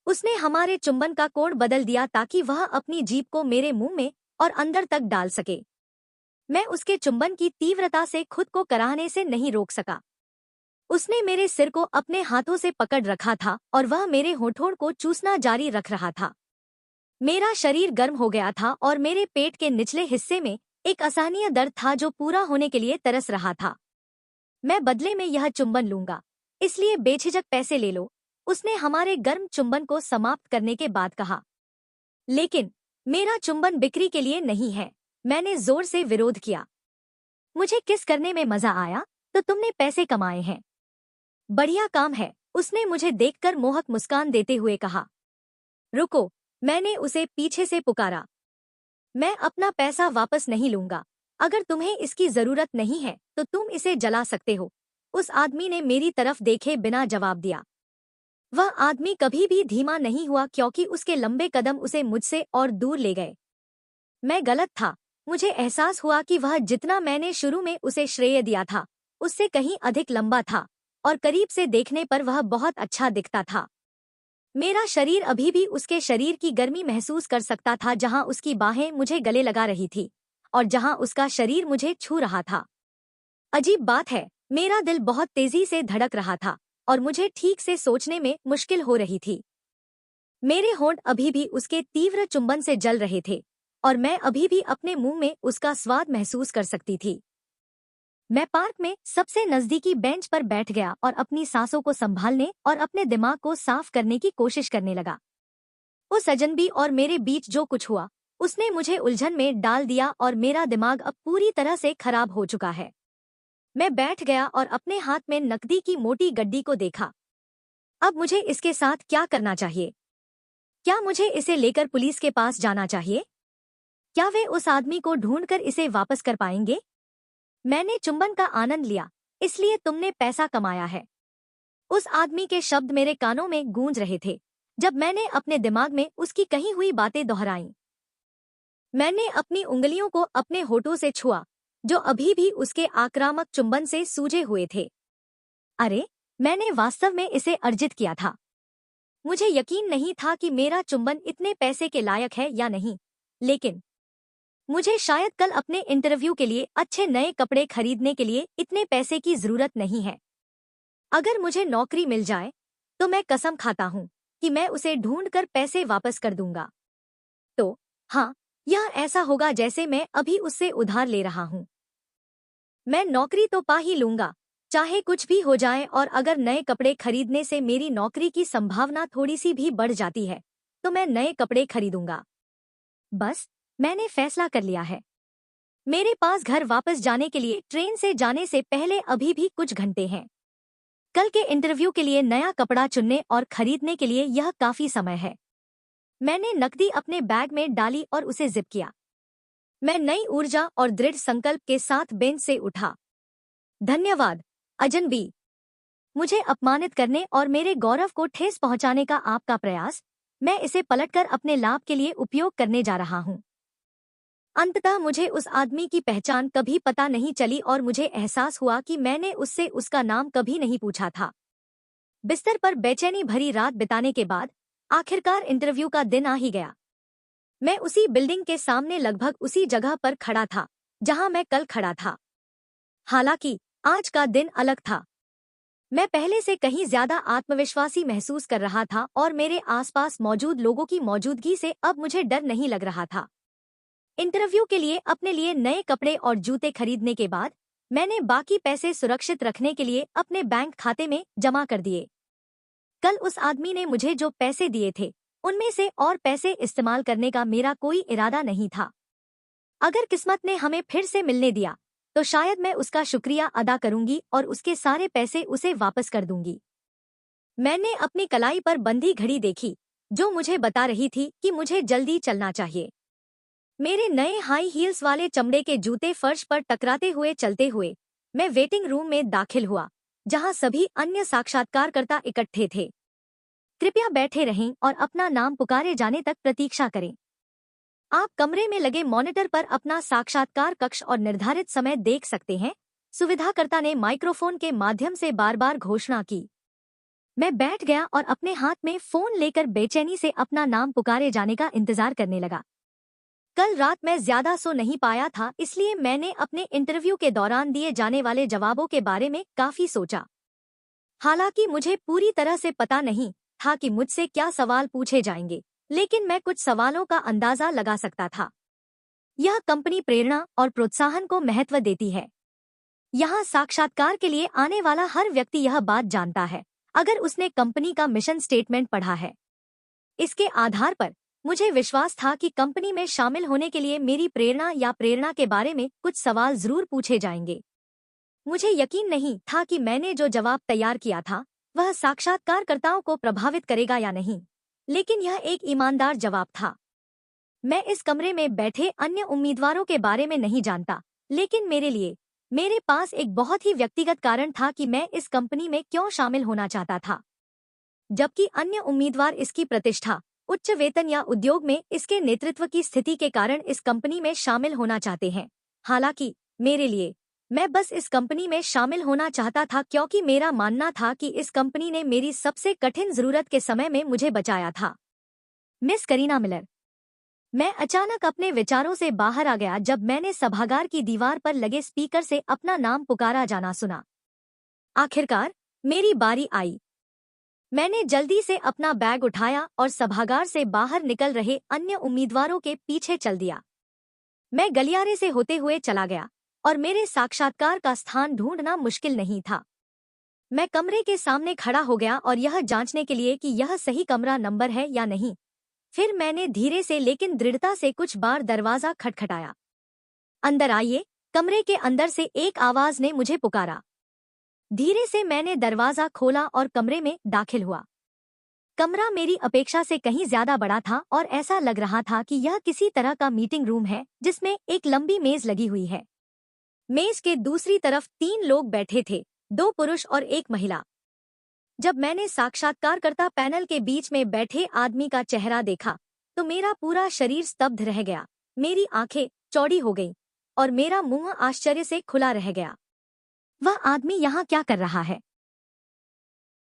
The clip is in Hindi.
उसने हमारे चुंबन का कोड बदल दिया ताकि वह अपनी जीभ को मेरे मुंह में और अंदर तक डाल सके। मैं उसके चुंबन की तीव्रता से खुद को कराहने से नहीं रोक सका। उसने मेरे सिर को अपने हाथों से पकड़ रखा था और वह मेरे होठों को चूसना जारी रख रहा था। मेरा शरीर गर्म हो गया था और मेरे पेट के निचले हिस्से में एक असहनीय दर्द था जो पूरा होने के लिए तरस रहा था। मैं बदले में यह चुंबन लूंगा, इसलिए बेझिझक पैसे ले लो, उसने हमारे गर्म चुंबन को समाप्त करने के बाद कहा। लेकिन मेरा चुंबन बिक्री के लिए नहीं है, मैंने जोर से विरोध किया। मुझे किस करने में मजा आया तो तुमने पैसे कमाए हैं। बढ़िया काम है, उसने मुझे देखकर मोहक मुस्कान देते हुए कहा। रुको, मैंने उसे पीछे से पुकारा। मैं अपना पैसा वापस नहीं लूंगा। अगर तुम्हें इसकी जरूरत नहीं है तो तुम इसे जला सकते हो। उस आदमी ने मेरी तरफ देखे बिना जवाब दिया। वह आदमी कभी भी धीमा नहीं हुआ क्योंकि उसके लंबे कदम उसे मुझसे और दूर ले गए। मैं गलत था। मुझे एहसास हुआ कि वह जितना मैंने शुरू में उसे श्रेय दिया था उससे कहीं अधिक लंबा था और करीब से देखने पर वह बहुत अच्छा दिखता था। मेरा शरीर अभी भी उसके शरीर की गर्मी महसूस कर सकता था जहां उसकी बाहें मुझे गले लगा रही थी और जहां उसका शरीर मुझे छू रहा था। अजीब बात है, मेरा दिल बहुत तेजी से धड़क रहा था और मुझे ठीक से सोचने में मुश्किल हो रही थी। मेरे होंठ अभी भी उसके तीव्र चुंबन से जल रहे थे और मैं अभी भी अपने मुंह में उसका स्वाद महसूस कर सकती थी। मैं पार्क में सबसे नजदीकी बेंच पर बैठ गया और अपनी सांसों को संभालने और अपने दिमाग को साफ करने की कोशिश करने लगा। उस अजनबी और मेरे बीच जो कुछ हुआ उसने मुझे उलझन में डाल दिया और मेरा दिमाग अब पूरी तरह से खराब हो चुका है। मैं बैठ गया और अपने हाथ में नकदी की मोटी गड्डी को देखा। अब मुझे इसके साथ क्या करना चाहिए? क्या मुझे इसे लेकर पुलिस के पास जाना चाहिए? क्या वे उस आदमी को ढूंढकर इसे वापस कर पाएंगे? मैंने चुंबन का आनंद लिया, इसलिए तुमने पैसा कमाया है। उस आदमी के शब्द मेरे कानों में गूंज रहे थे जब मैंने अपने दिमाग में उसकी कही हुई बातें दोहराईं। मैंने अपनी उंगलियों को अपने होठों से छुआ जो अभी भी उसके आक्रामक चुंबन से सूजे हुए थे। अरे, मैंने वास्तव में इसे अर्जित किया था। मुझे यकीन नहीं था कि मेरा चुंबन इतने पैसे के लायक है या नहीं, लेकिन मुझे शायद कल अपने इंटरव्यू के लिए अच्छे नए कपड़े खरीदने के लिए इतने पैसे की जरूरत नहीं है। अगर मुझे नौकरी मिल जाए तो मैं कसम खाता हूँ कि मैं उसे ढूंढकर पैसे वापस कर दूंगा। तो हाँ, यह ऐसा होगा जैसे मैं अभी उससे उधार ले रहा हूँ। मैं नौकरी तो पा ही लूंगा, चाहे कुछ भी हो जाए, और अगर नए कपड़े खरीदने से मेरी नौकरी की संभावना थोड़ी सी भी बढ़ जाती है तो मैं नए कपड़े खरीदूंगा। बस, मैंने फैसला कर लिया है। मेरे पास घर वापस जाने के लिए ट्रेन से जाने से पहले अभी भी कुछ घंटे हैं। कल के इंटरव्यू के लिए नया कपड़ा चुनने और खरीदने के लिए यह काफी समय है। मैंने नकदी अपने बैग में डाली और उसे जिप किया। मैं नई ऊर्जा और दृढ़ संकल्प के साथ बेंच से उठा। धन्यवाद, अजनबी। मुझे अपमानित करने और मेरे गौरव को ठेस पहुंचाने का आपका प्रयास, मैं इसे पलटकर अपने लाभ के लिए उपयोग करने जा रहा हूं। अंततः मुझे उस आदमी की पहचान कभी पता नहीं चली और मुझे एहसास हुआ कि मैंने उससे उसका नाम कभी नहीं पूछा था। बिस्तर पर बेचैनी भरी रात बिताने के बाद आखिरकार इंटरव्यू का दिन आ ही गया। मैं उसी बिल्डिंग के सामने लगभग उसी जगह पर खड़ा था जहां मैं कल खड़ा था। हालांकि आज का दिन अलग था। मैं पहले से कहीं ज्यादा आत्मविश्वासी महसूस कर रहा था और मेरे आसपास मौजूद लोगों की मौजूदगी से अब मुझे डर नहीं लग रहा था। इंटरव्यू के लिए अपने लिए नए कपड़े और जूते खरीदने के बाद मैंने बाकी पैसे सुरक्षित रखने के लिए अपने बैंक खाते में जमा कर दिए। कल उस आदमी ने मुझे जो पैसे दिए थे उनमें से और पैसे इस्तेमाल करने का मेरा कोई इरादा नहीं था। अगर किस्मत ने हमें फिर से मिलने दिया तो शायद मैं उसका शुक्रिया अदा करूंगी और उसके सारे पैसे उसे वापस कर दूंगी। मैंने अपनी कलाई पर बंधी घड़ी देखी जो मुझे बता रही थी कि मुझे जल्दी चलना चाहिए। मेरे नए हाई हील्स वाले चमड़े के जूते फर्श पर टकराते हुए चलते हुए मैं वेटिंग रूम में दाखिल हुआ जहां सभी अन्य साक्षात्कारकर्ता इकट्ठे थे। कृपया बैठे रहें और अपना नाम पुकारे जाने तक प्रतीक्षा करें। आप कमरे में लगे मॉनिटर पर अपना साक्षात्कार कक्ष और निर्धारित समय देख सकते हैं, सुविधाकर्ता ने माइक्रोफोन के माध्यम से बार बार घोषणा की। मैं बैठ गया और अपने हाथ में फोन लेकर बेचैनी से अपना नाम पुकारे जाने का इंतजार करने लगा। कल रात मैं ज्यादा सो नहीं पाया था, इसलिए मैंने अपने इंटरव्यू के दौरान दिए जाने वाले जवाबों के बारे में काफी सोचा। हालांकि मुझे पूरी तरह से पता नहीं था कि मुझसे क्या सवाल पूछे जाएंगे, लेकिन मैं कुछ सवालों का अंदाजा लगा सकता था। यह कंपनी प्रेरणा और प्रोत्साहन को महत्व देती है। यहाँ साक्षात्कार के लिए आने वाला हर व्यक्ति यह बात जानता है, अगर उसने कंपनी का मिशन स्टेटमेंट पढ़ा है। इसके आधार पर मुझे विश्वास था कि कंपनी में शामिल होने के लिए मेरी प्रेरणा या प्रेरणा के बारे में कुछ सवाल जरूर पूछे जाएंगे। मुझे यकीन नहीं था कि मैंने जो जवाब तैयार किया था वह साक्षात्कारकर्ताओं को प्रभावित करेगा या नहीं, लेकिन यह एक ईमानदार जवाब था। मैं इस कमरे में बैठे अन्य उम्मीदवारों के बारे में नहीं जानता, लेकिन मेरे पास एक बहुत ही व्यक्तिगत कारण था कि मैं इस कंपनी में क्यों शामिल होना चाहता था। जबकि अन्य उम्मीदवार इसकी प्रतिष्ठा, उच्च वेतन या उद्योग में इसके नेतृत्व की स्थिति के कारण इस कंपनी में शामिल होना चाहते हैं। हालांकि मेरे लिए, मैं बस इस कंपनी में शामिल होना चाहता था क्योंकि मेरा मानना था कि इस कंपनी ने मेरी सबसे कठिन जरूरत के समय में मुझे बचाया था। Miss Kareena Miller. मैं अचानक अपने विचारों से बाहर आ गया जब मैंने सभागार की दीवार पर लगे स्पीकर से अपना नाम पुकारा जाना सुना। आखिरकार मेरी बारी आई। मैंने जल्दी से अपना बैग उठाया और सभागार से बाहर निकल रहे अन्य उम्मीदवारों के पीछे चल दिया। मैं गलियारे से होते हुए चला गया और मेरे साक्षात्कार का स्थान ढूंढना मुश्किल नहीं था। मैं कमरे के सामने खड़ा हो गया और यह जांचने के लिए कि यह सही कमरा नंबर है या नहीं। फिर मैंने धीरे से लेकिन दृढ़ता से कुछ बार दरवाजा खटखटाया। अंदर आइए, कमरे के अंदर से एक आवाज ने मुझे पुकारा। धीरे से मैंने दरवाजा खोला और कमरे में दाखिल हुआ। कमरा मेरी अपेक्षा से कहीं ज्यादा बड़ा था और ऐसा लग रहा था कि यह किसी तरह का मीटिंग रूम है जिसमें एक लंबी मेज लगी हुई है। मेज के दूसरी तरफ 3 लोग बैठे थे, 2 पुरुष और 1 महिला। जब मैंने साक्षात्कारकर्ता पैनल के बीच में बैठे आदमी का चेहरा देखा तो मेरा पूरा शरीर स्तब्ध रह गया। मेरी आंखें चौड़ी हो गईं और मेरा मुंह आश्चर्य से खुला रह गया। वह आदमी यहाँ क्या कर रहा है?